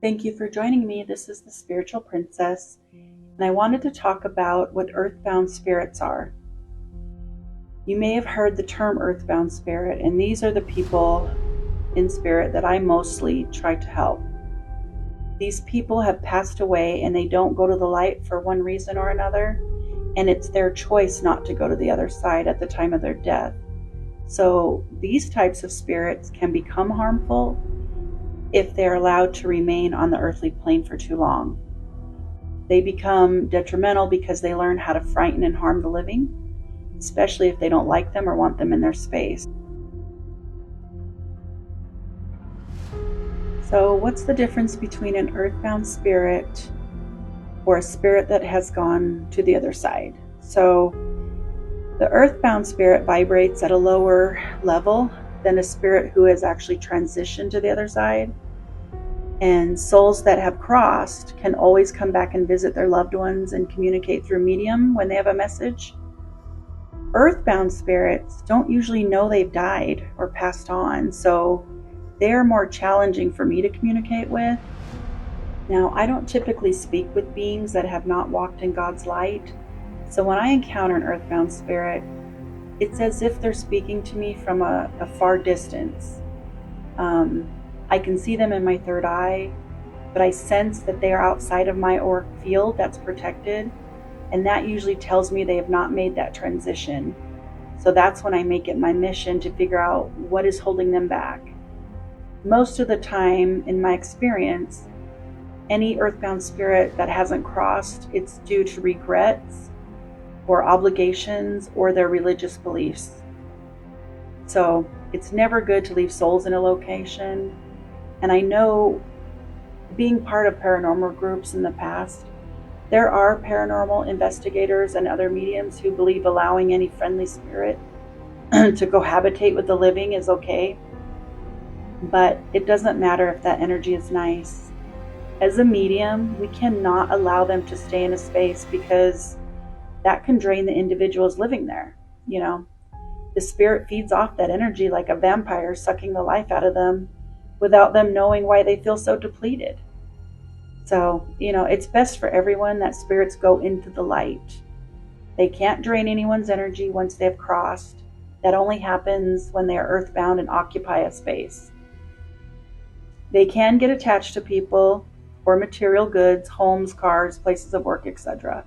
Thank you for joining me. This is the Spiritual Princess, and I wanted to talk about what earthbound spirits are. You may have heard the term earthbound spirit, and these are the people in spirit that I mostly try to help. These people have passed away and they don't go to the light for one reason or another, and it's their choice not to go to the other side at the time of their death. So these types of spirits can become harmful if they're allowed to remain on the earthly plane for too long. They become detrimental because they learn how to frighten and harm the living, especially if they don't like them or want them in their space. So, what's the difference between an earthbound spirit or a spirit that has gone to the other side? So, the earthbound spirit vibrates at a lower level than a spirit who has actually transitioned to the other side. And souls that have crossed can always come back and visit their loved ones and communicate through medium when they have a message. Earthbound spirits don't usually know they've died or passed on, so they're more challenging for me to communicate with. Now, I don't typically speak with beings that have not walked in God's light, so when I encounter an earthbound spirit, it's as if they're speaking to me from a far distance. I can see them in my third eye, but I sense that they are outside of my auric field that's protected, and that usually tells me they have not made that transition. So that's when I make it my mission to figure out what is holding them back. Most of the time, in my experience, any earthbound spirit that hasn't crossed, it's due to regrets or obligations or their religious beliefs. So it's never good to leave souls in a location. And I know, being part of paranormal groups in the past, there are paranormal investigators and other mediums who believe allowing any friendly spirit to cohabitate with the living is okay. But it doesn't matter if that energy is nice. As a medium, we cannot allow them to stay in a space because that can drain the individuals living there. The spirit feeds off that energy like a vampire, sucking the life out of them without them knowing why they feel so depleted. So, it's best for everyone that spirits go into the light. They can't drain anyone's energy once they have crossed. That only happens when they are earthbound and occupy a space. They can get attached to people or material goods, homes, cars, places of work, etc.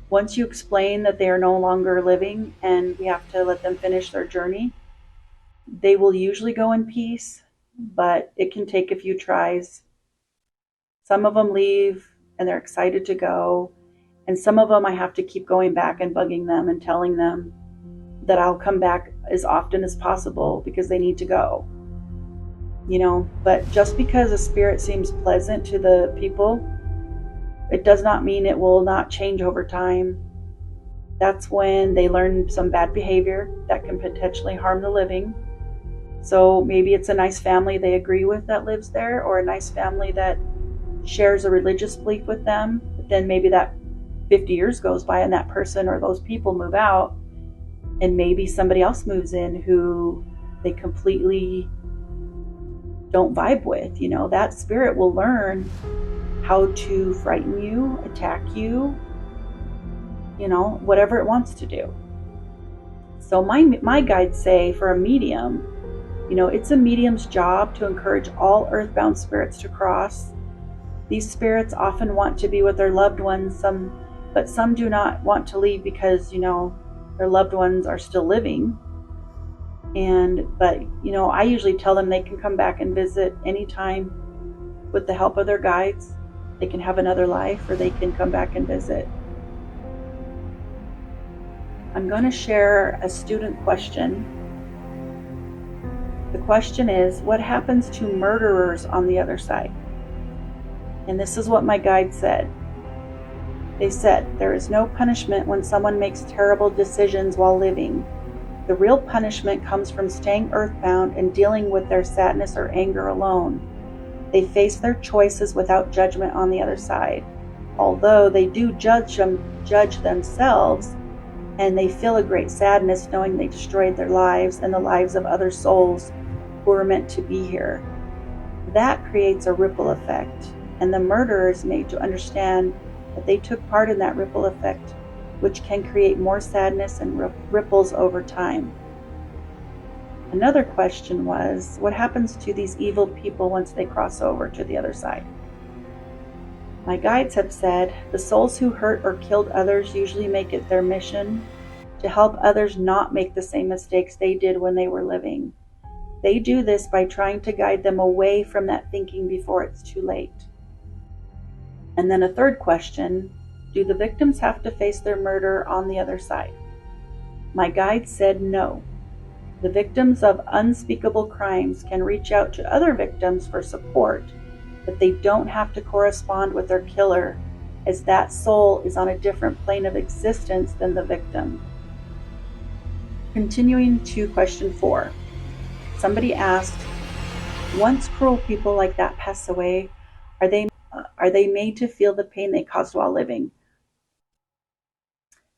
Once you explain that they are no longer living and we have to let them finish their journey, they will usually go in peace, but it can take a few tries. Some of them leave and they're excited to go, and some of them I have to keep going back and bugging them and telling them that I'll come back as often as possible because they need to go. But just because a spirit seems pleasant to the people, it does not mean it will not change over time. That's when they learn some bad behavior that can potentially harm the living. So maybe it's a nice family they agree with that lives there, or a nice family that shares a religious belief with them. But then maybe that 50 years goes by and that person or those people move out, and maybe somebody else moves in who they completely don't vibe with. That spirit will learn how to frighten you, attack you, whatever it wants to do. So my guides say for a medium, it's a medium's job to encourage all earthbound spirits to cross. These spirits often want to be with their loved ones, but some do not want to leave because, their loved ones are still living. But I usually tell them they can come back and visit anytime with the help of their guides. They can have another life, or they can come back and visit. I'm going to share a student question. The question is, what happens to murderers on the other side? And this is what my guide said. They said, there is no punishment when someone makes terrible decisions while living. The real punishment comes from staying earthbound and dealing with their sadness or anger alone. They face their choices without judgment on the other side. Although they do judge themselves, and they feel a great sadness knowing they destroyed their lives and the lives of other souls who were meant to be here. That creates a ripple effect, and the murderer is made to understand that they took part in that ripple effect, which can create more sadness and ripples over time. Another question was, what happens to these evil people once they cross over to the other side? My guides have said the souls who hurt or killed others usually make it their mission to help others not make the same mistakes they did when they were living. They do this by trying to guide them away from that thinking before it's too late. And then a third question, do the victims have to face their murder on the other side? My guide said no. The victims of unspeakable crimes can reach out to other victims for support, but they don't have to correspond with their killer, as that soul is on a different plane of existence than the victim. Continuing to question 4. Somebody asked, once cruel people like that pass away, are they made to feel the pain they caused while living?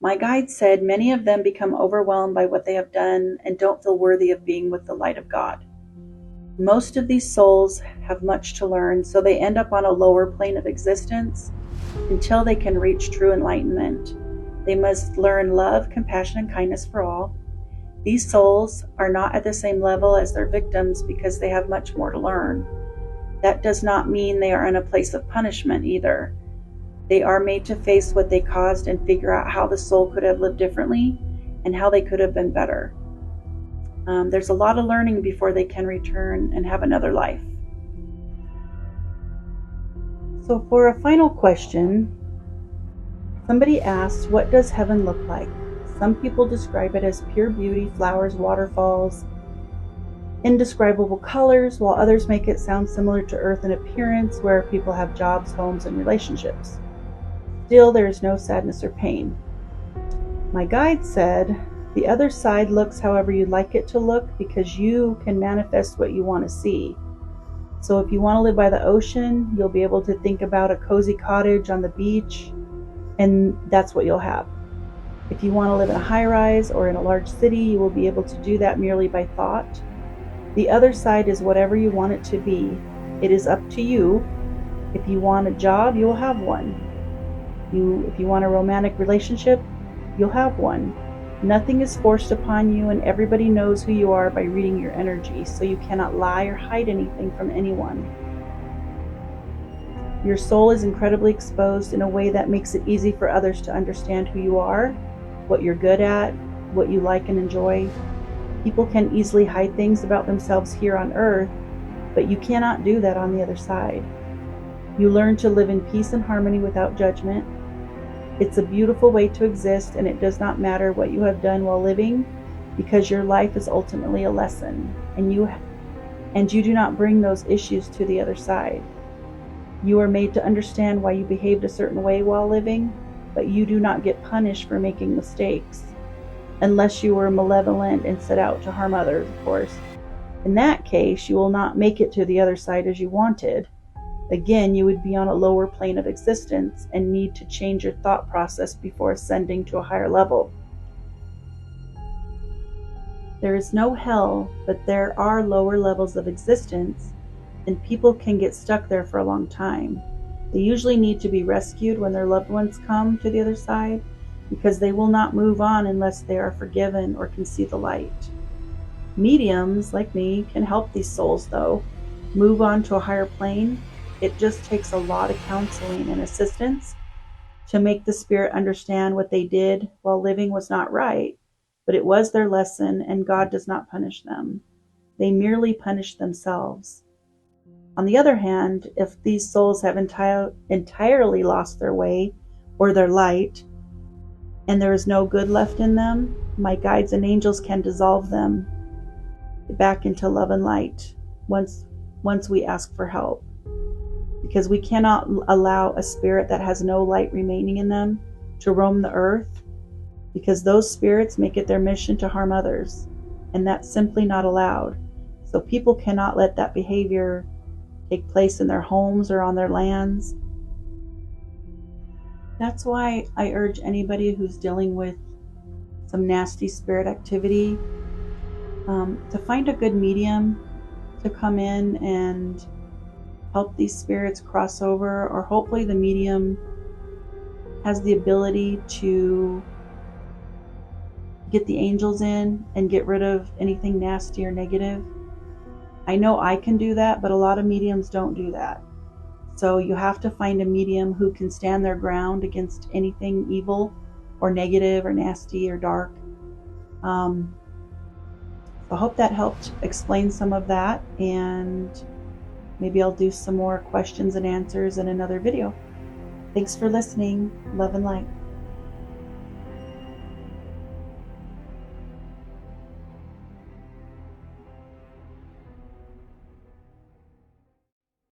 My guide said many of them become overwhelmed by what they have done and don't feel worthy of being with the light of God. Most of these souls have much to learn, so they end up on a lower plane of existence until they can reach true enlightenment. They must learn love, compassion, and kindness for all. These souls are not at the same level as their victims because they have much more to learn. That does not mean they are in a place of punishment either. They are made to face what they caused and figure out how the soul could have lived differently and how they could have been better. There's a lot of learning before they can return and have another life. So for a final question, somebody asked, what does heaven look like? Some people describe it as pure beauty, flowers, waterfalls, indescribable colors, while others make it sound similar to Earth in appearance, where people have jobs, homes, and relationships. Still, there is no sadness or pain. My guide said, the other side looks however you'd like it to look because you can manifest what you want to see. So if you want to live by the ocean, you'll be able to think about a cozy cottage on the beach, and that's what you'll have. If you want to live in a high-rise or in a large city, you will be able to do that merely by thought. The other side is whatever you want it to be. It is up to you. If you want a job, you will have one. If you want a romantic relationship, you'll have one. Nothing is forced upon you, and everybody knows who you are by reading your energy, so you cannot lie or hide anything from anyone. Your soul is incredibly exposed in a way that makes it easy for others to understand who you are, what you're good at, what you like and enjoy. People can easily hide things about themselves here on Earth, but you cannot do that on the other side. You learn to live in peace and harmony without judgment. It's a beautiful way to exist, and it does not matter what you have done while living, because your life is ultimately a lesson, and you do not bring those issues to the other side. You are made to understand why you behaved a certain way while living, but you do not get punished for making mistakes, unless you were malevolent and set out to harm others, of course. In that case, you will not make it to the other side as you wanted. Again, you would be on a lower plane of existence and need to change your thought process before ascending to a higher level. There is no hell, but there are lower levels of existence, and people can get stuck there for a long time. They usually need to be rescued when their loved ones come to the other side, because they will not move on unless they are forgiven or can see the light. Mediums, like me, can help these souls, though, move on to a higher plane. It just takes a lot of counseling and assistance to make the spirit understand what they did while living was not right, but it was their lesson, and God does not punish them. They merely punish themselves. On the other hand, if these souls have entirely lost their way or their light, and there is no good left in them, my guides and angels can dissolve them back into love and light once we ask for help. Because we cannot allow a spirit that has no light remaining in them to roam the earth, because those spirits make it their mission to harm others, and that's simply not allowed. So people cannot let that behavior take place in their homes or on their lands. That's why I urge anybody who's dealing with some nasty spirit activity to find a good medium to come in and help these spirits cross over, or hopefully the medium has the ability to get the angels in and get rid of anything nasty or negative. I know I can do that, but a lot of mediums don't do that. So you have to find a medium who can stand their ground against anything evil or negative or nasty or dark. So I hope that helped explain some of that, and maybe I'll do some more questions and answers in another video. Thanks for listening. Love and light.